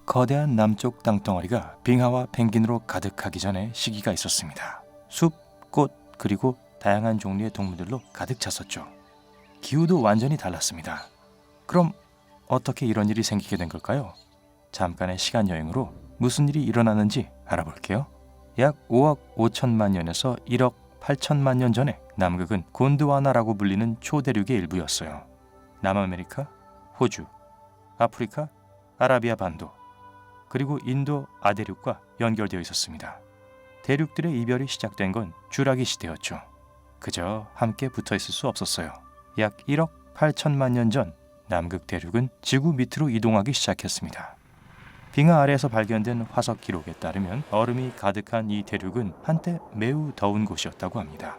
거대한 남쪽 땅덩어리가 빙하와 펭귄으로 가득하기 전에 시기가 있었습니다. 숲, 꽃, 그리고 다양한 종류의 동물들로 가득 찼었죠. 기후도 완전히 달랐습니다. 그럼 어떻게 이런 일이 생기게 된 걸까요? 잠깐의 시간 여행으로 무슨 일이 일어나는지 알아볼게요. 약 5억 5천만 년에서 1억 8천만 년 전에 남극은 곤드와나라고 불리는 초대륙의 일부였어요. 남아메리카, 호주, 아프리카, 아라비아 반도, 그리고 인도 아대륙과 연결되어 있었습니다. 대륙들의 이별이 시작된 건 쥬라기 시대였죠. 그저 함께 붙어 있을 수 없었어요. 약 1억 8천만 년 전 남극 대륙은 지구 밑으로 이동하기 시작했습니다. 빙하 아래에서 발견된 화석 기록에 따르면 얼음이 가득한 이 대륙은 한때 매우 더운 곳이었다고 합니다.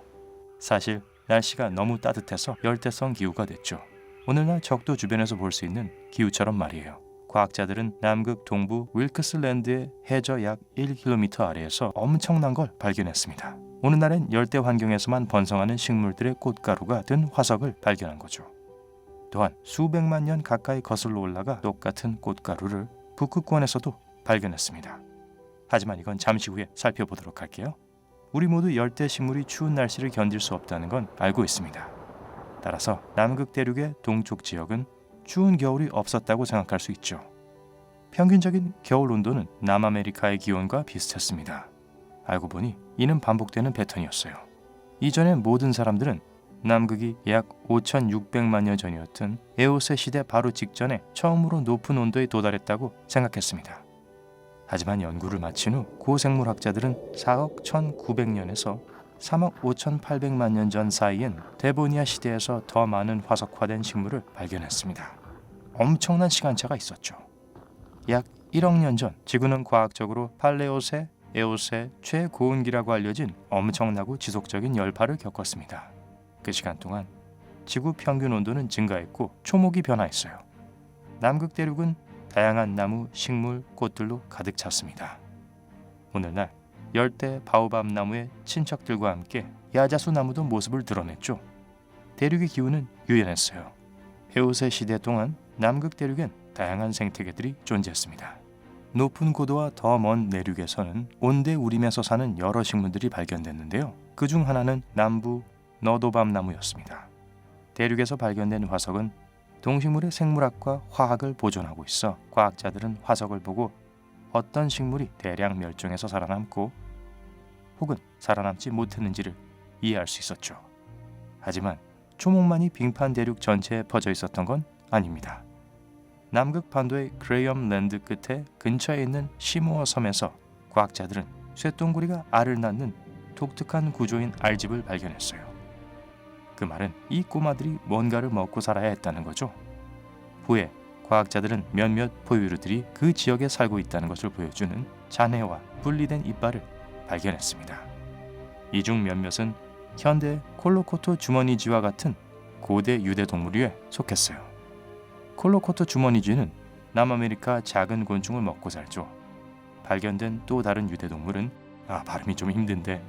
사실 날씨가 너무 따뜻해서 열대성 기후가 됐죠. 오늘날 적도 주변에서 볼 수 있는 기후처럼 말이에요. 과학자들은 남극 동부 윌크스랜드의 해저 약 1km 아래에서 엄청난 걸 발견했습니다. 오늘날엔 열대 환경에서만 번성하는 식물들의 꽃가루가 든 화석을 발견한 거죠. 또한 수백만 년 가까이 거슬러 올라가 똑같은 꽃가루를 북극권에서도 발견했습니다. 하지만 이건 잠시 후에 살펴보도록 할게요. 우리 모두 열대 식물이 추운 날씨를 견딜 수 없다는 건 알고 있습니다. 따라서 남극 대륙의 동쪽 지역은 추운 겨울이 없었다고 생각할 수 있죠. 평균적인 겨울 온도는 남아메리카의 기온과 비슷했습니다. 알고 보니 이는 반복되는 패턴이었어요. 이전의 모든 사람들은 남극이 약 5,600만 년 전이었던 에오세 시대 바로 직전에 처음으로 높은 온도에 도달했다고 생각했습니다. 하지만 연구를 마친 후 고생물학자들은 4억 1,900년에서 3억 5,800만 년 전 사이엔 데보니아 시대에서 더 많은 화석화된 식물을 발견했습니다. 엄청난 시간차가 있었죠. 약 1억 년 전 지구는 과학적으로 팔레오세, 에오세 최고온기라고 알려진 엄청나고 지속적인 열파를 겪었습니다. 그 시간 동안 지구 평균 온도는 증가했고 초목이 변화했어요. 남극 대륙은 다양한 나무, 식물, 꽃들로 가득 찼습니다. 오늘날 열대 바오밥 나무의 친척들과 함께 야자수 나무도 모습을 드러냈죠. 대륙의 기후는 유연했어요. 에오세 시대 동안 남극 대륙엔 다양한 생태계들이 존재했습니다. 높은 고도와 더 먼 내륙에서는 온대 우림에서 사는 여러 식물들이 발견됐는데요. 그중 하나는 남부 너도밥 나무였습니다. 대륙에서 발견된 화석은 동식물의 생물학과 화학을 보존하고 있어 과학자들은 화석을 보고 어떤 식물이 대량 멸종해서 살아남고 혹은 살아남지 못했는지를 이해할 수 있었죠. 하지만 초목만이 빙판 대륙 전체에 퍼져 있었던 건 아닙니다. 남극 반도의 그레이엄 랜드 끝에 근처에 있는 시모어 섬에서 과학자들은 쇠똥구리가 알을 낳는 독특한 구조인 알집을 발견했어요. 그 말은 이 꼬마들이 뭔가를 먹고 살아야 했다는 거죠. 후에 과학자들은 몇몇 포유류들이 그 지역에 살고 있다는 것을 보여주는 잔해와 분리된 이빨을 발견했습니다. 이 중 몇몇은 현대 콜로코토 주머니쥐와 같은 고대 유대 동물류에 속했어요. 콜로코토 주머니쥐는 남아메리카 작은 곤충을 먹고 살죠. 발견된 또 다른 유대 동물은 발음이 좀 힘든데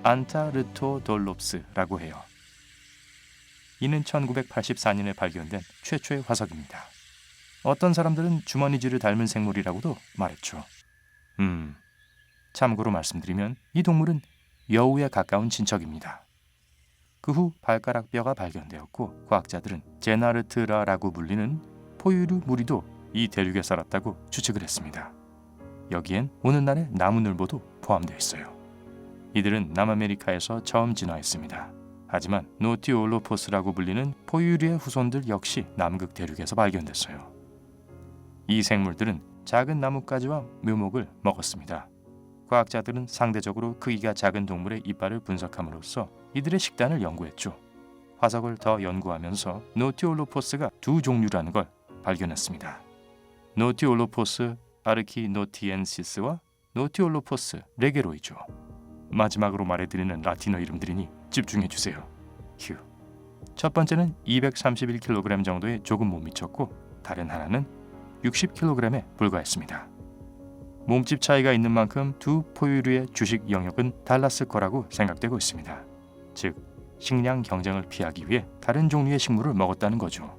안타르토돌롭스라고 해요. 이는 1984년에 발견된 최초의 화석입니다. 어떤 사람들은 주머니쥐를 닮은 생물이라고도 말했죠. 참고로 말씀드리면 이 동물은 여우에 가까운 친척입니다. 그 후 발가락 뼈가 발견되었고 과학자들은 제나르트라라고 불리는 포유류 무리도 이 대륙에 살았다고 추측을 했습니다. 여기엔 오늘날의 나무늘보도 포함되어 있어요. 이들은 남아메리카에서 처음 진화했습니다. 하지만 노티올로포스라고 불리는 포유류의 후손들 역시 남극 대륙에서 발견됐어요. 이 생물들은 작은 나뭇가지와 묘목을 먹었습니다. 과학자들은 상대적으로 크기가 작은 동물의 이빨을 분석함으로써 이들의 식단을 연구했죠. 화석을 더 연구하면서 노티올로포스가 두 종류라는 걸 발견했습니다. 노티올로포스 아르키노티엔시스와 노티올로포스 레게로이죠. 마지막으로 말해드리는 라틴어 이름들이니 집중해주세요. 휴. 첫 번째는 231kg 정도의 조금 못 미쳤고 다른 하나는 60kg에 불과했습니다. 몸집 차이가 있는 만큼 두 포유류의 주식 영역은 달랐을 거라고 생각되고 있습니다. 즉, 식량 경쟁을 피하기 위해 다른 종류의 식물을 먹었다는 거죠.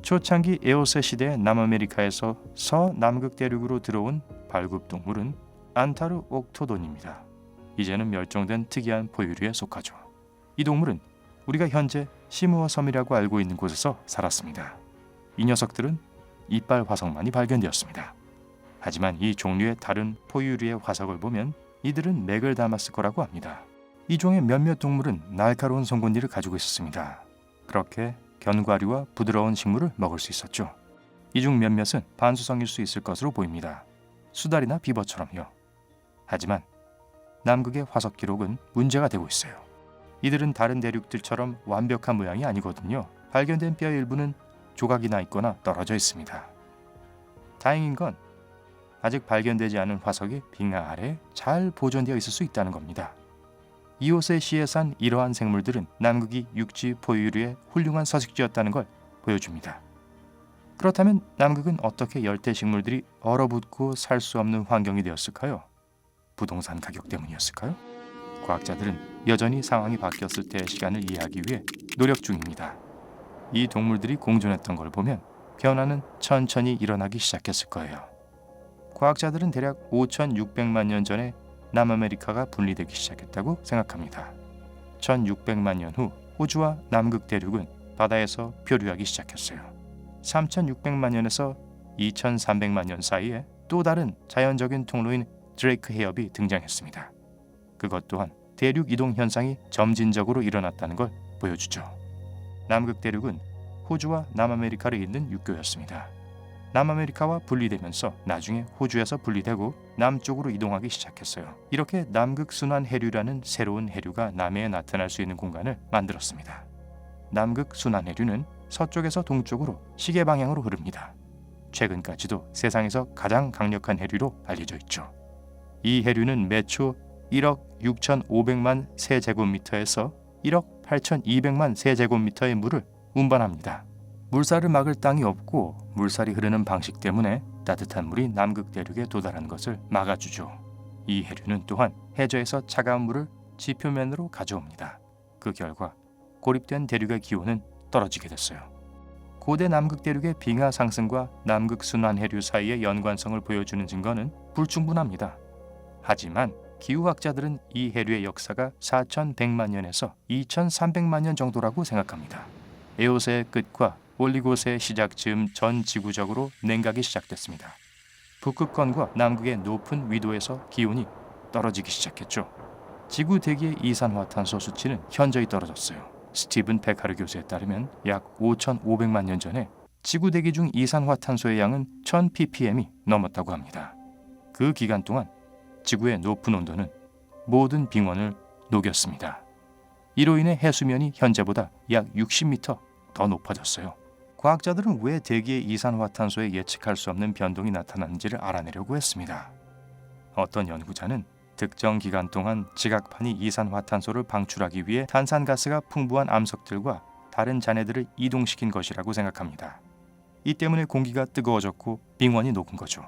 초창기 에오세 시대의 남아메리카에서 서남극 대륙으로 들어온 발굽동물은 안타르옥토돈입니다. 이제는 멸종된 특이한 포유류에 속하죠. 이 동물은 우리가 현재 시무어 섬이라고 알고 있는 곳에서 살았습니다. 이 녀석들은 이빨 화석만이 발견되었습니다. 하지만 이 종류의 다른 포유류의 화석을 보면 이들은 맥을 닮았을 거라고 합니다. 이 종의 몇몇 동물은 날카로운 송곳니를 가지고 있었습니다. 그렇게 견과류와 부드러운 식물을 먹을 수 있었죠. 이 중 몇몇은 반수성일 수 있을 것으로 보입니다. 수달이나 비버처럼요. 하지만 남극의 화석 기록은 문제가 되고 있어요. 이들은 다른 대륙들처럼 완벽한 모양이 아니거든요. 발견된 뼈 일부는 조각이 나 있거나 떨어져 있습니다. 다행인 건 아직 발견되지 않은 화석이 빙하 아래에 잘 보존되어 있을 수 있다는 겁니다. 이오세 시에 산 이러한 생물들은 남극이 육지 포유류의 훌륭한 서식지였다는 걸 보여줍니다. 그렇다면 남극은 어떻게 열대 식물들이 얼어붙고 살 수 없는 환경이 되었을까요? 부동산 가격 때문이었을까요? 과학자들은 여전히 상황이 바뀌었을 때의 시간을 이해하기 위해 노력 중입니다. 이 동물들이 공존했던 걸 보면 변화는 천천히 일어나기 시작했을 거예요. 과학자들은 대략 5,600만 년 전에 남아메리카가 분리되기 시작했다고 생각합니다. 1,600만 년 후 호주와 남극 대륙은 바다에서 표류하기 시작했어요. 3,600만 년에서 2,300만 년 사이에 또 다른 자연적인 통로인 드레이크 해협이 등장했습니다. 그것 또한 대륙 이동 현상이 점진적으로 일어났다는 걸 보여주죠. 남극 대륙은 호주와 남아메리카를 잇는 육교였습니다. 남아메리카와 분리되면서 나중에 호주에서 분리되고 남쪽으로 이동하기 시작했어요. 이렇게 남극순환 해류라는 새로운 해류가 남해에 나타날 수 있는 공간을 만들었습니다. 남극순환 해류는 서쪽에서 동쪽으로 시계 방향으로 흐릅니다. 최근까지도 세상에서 가장 강력한 해류로 알려져 있죠. 이 해류는 매초 1억 6,500만 세제곱미터에서 1억 8,200만 세제곱미터의 물을 운반합니다. 물살을 막을 땅이 없고 물살이 흐르는 방식 때문에 따뜻한 물이 남극 대륙에 도달하는 것을 막아주죠. 이 해류는 또한 해저에서 차가운 물을 지표면으로 가져옵니다. 그 결과 고립된 대륙의 기온은 떨어지게 됐어요. 고대 남극 대륙의 빙하 상승과 남극 순환 해류 사이의 연관성을 보여주는 증거는 불충분합니다. 하지만 기후학자들은 이 해류의 역사가 4,100만 년에서 2,300만 년 정도라고 생각합니다. 에오세의 끝과 올리고세의 시작 즈음 전 지구적으로 냉각이 시작됐습니다. 북극권과 남극의 높은 위도에서 기온이 떨어지기 시작했죠. 지구 대기의 이산화탄소 수치는 현저히 떨어졌어요. 스티븐 페카르 교수에 따르면 약 5,500만 년 전에 지구 대기 중 이산화탄소의 양은 1000ppm이 넘었다고 합니다. 그 기간 동안 지구의 높은 온도는 모든 빙원을 녹였습니다. 이로 인해 해수면이 현재보다 약 60m 더 높아졌어요. 과학자들은 왜 대기의 이산화탄소에 예측할 수 없는 변동이 나타나는지를 알아내려고 했습니다. 어떤 연구자는 특정 기간 동안 지각판이 이산화탄소를 방출하기 위해 탄산가스가 풍부한 암석들과 다른 잔해들을 이동시킨 것이라고 생각합니다. 이 때문에 공기가 뜨거워졌고 빙원이 녹은 거죠.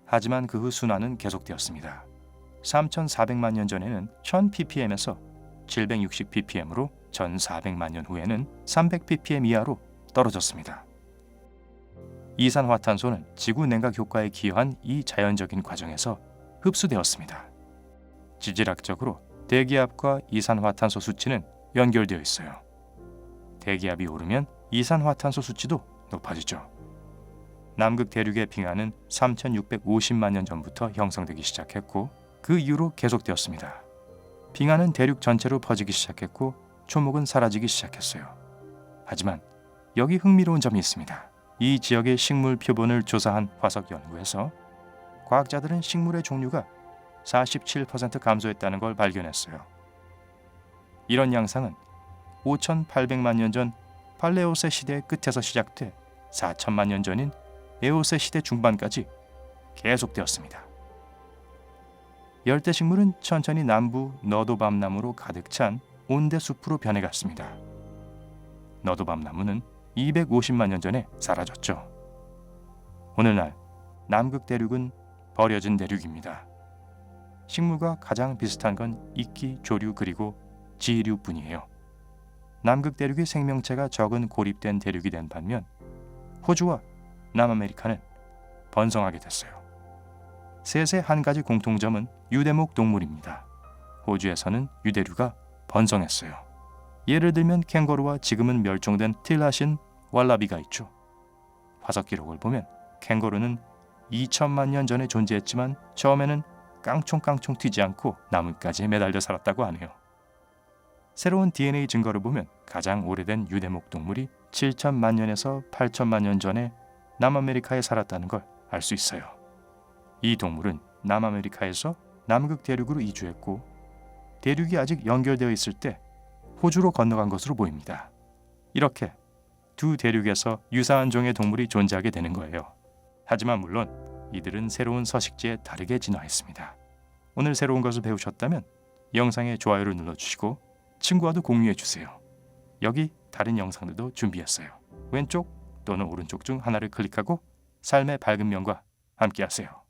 하지만 그 후 순환은 계속되었습니다. 3,400만 년 전에는 1000ppm에서 760ppm으로 1,400만 년 후에는 300ppm 이하로 떨어졌습니다. 이산화탄소는 지구 냉각 효과에 기여한 이 자연적인 과정에서 흡수되었습니다. 지질학적으로 대기압과 이산화탄소 수치는 연결되어 있어요. 대기압이 오르면 이산화탄소 수치도 높아지죠. 남극 대륙의 빙하는 3,650만 년 전부터 형성되기 시작했고 그 이후로 계속되었습니다. 빙하는 대륙 전체로 퍼지기 시작했고 초목은 사라지기 시작했어요. 하지만 여기 흥미로운 점이 있습니다. 이 지역의 식물 표본을 조사한 화석 연구에서 과학자들은 식물의 종류가 47% 감소했다는 걸 발견했어요. 이런 양상은 5,800만 년 전 팔레오세 시대의 끝에서 시작돼 4천만 년 전인 에오세 시대 중반까지 계속되었습니다. 열대식물은 천천히 남부 너도밤나무로 가득 찬 온대 숲으로 변해갔습니다. 너도밤나무는 250만 년 전에 사라졌죠. 오늘날 남극 대륙은 버려진 대륙입니다. 식물과 가장 비슷한 건 이끼, 조류 그리고 지류뿐이에요. 남극 대륙이 생명체가 적은 고립된 대륙이 된 반면 호주와 남아메리카는 번성하게 됐어요. 셋의 한 가지 공통점은 유대목 동물입니다. 호주에서는 유대류가 번성했어요. 예를 들면 캥거루와 지금은 멸종된 틸라신 왈라비가 있죠. 화석 기록을 보면 캥거루는 2천만 년 전에 존재했지만 처음에는 깡총깡총 튀지 않고 나뭇가지에 매달려 살았다고 하네요. 새로운 DNA 증거를 보면 가장 오래된 유대목 동물이 7천만 년에서 8천만 년 전에 남아메리카에 살았다는 걸 알 수 있어요. 이 동물은 남아메리카에서 남극 대륙으로 이주했고 대륙이 아직 연결되어 있을 때 호주로 건너간 것으로 보입니다. 이렇게 두 대륙에서 유사한 종의 동물이 존재하게 되는 거예요. 하지만 물론 이들은 새로운 서식지에 다르게 진화했습니다. 오늘 새로운 것을 배우셨다면 영상에 좋아요를 눌러주시고 친구와도 공유해주세요. 여기 다른 영상들도 준비했어요. 왼쪽 또는 오른쪽 중 하나를 클릭하고 삶의 밝은 면과 함께하세요.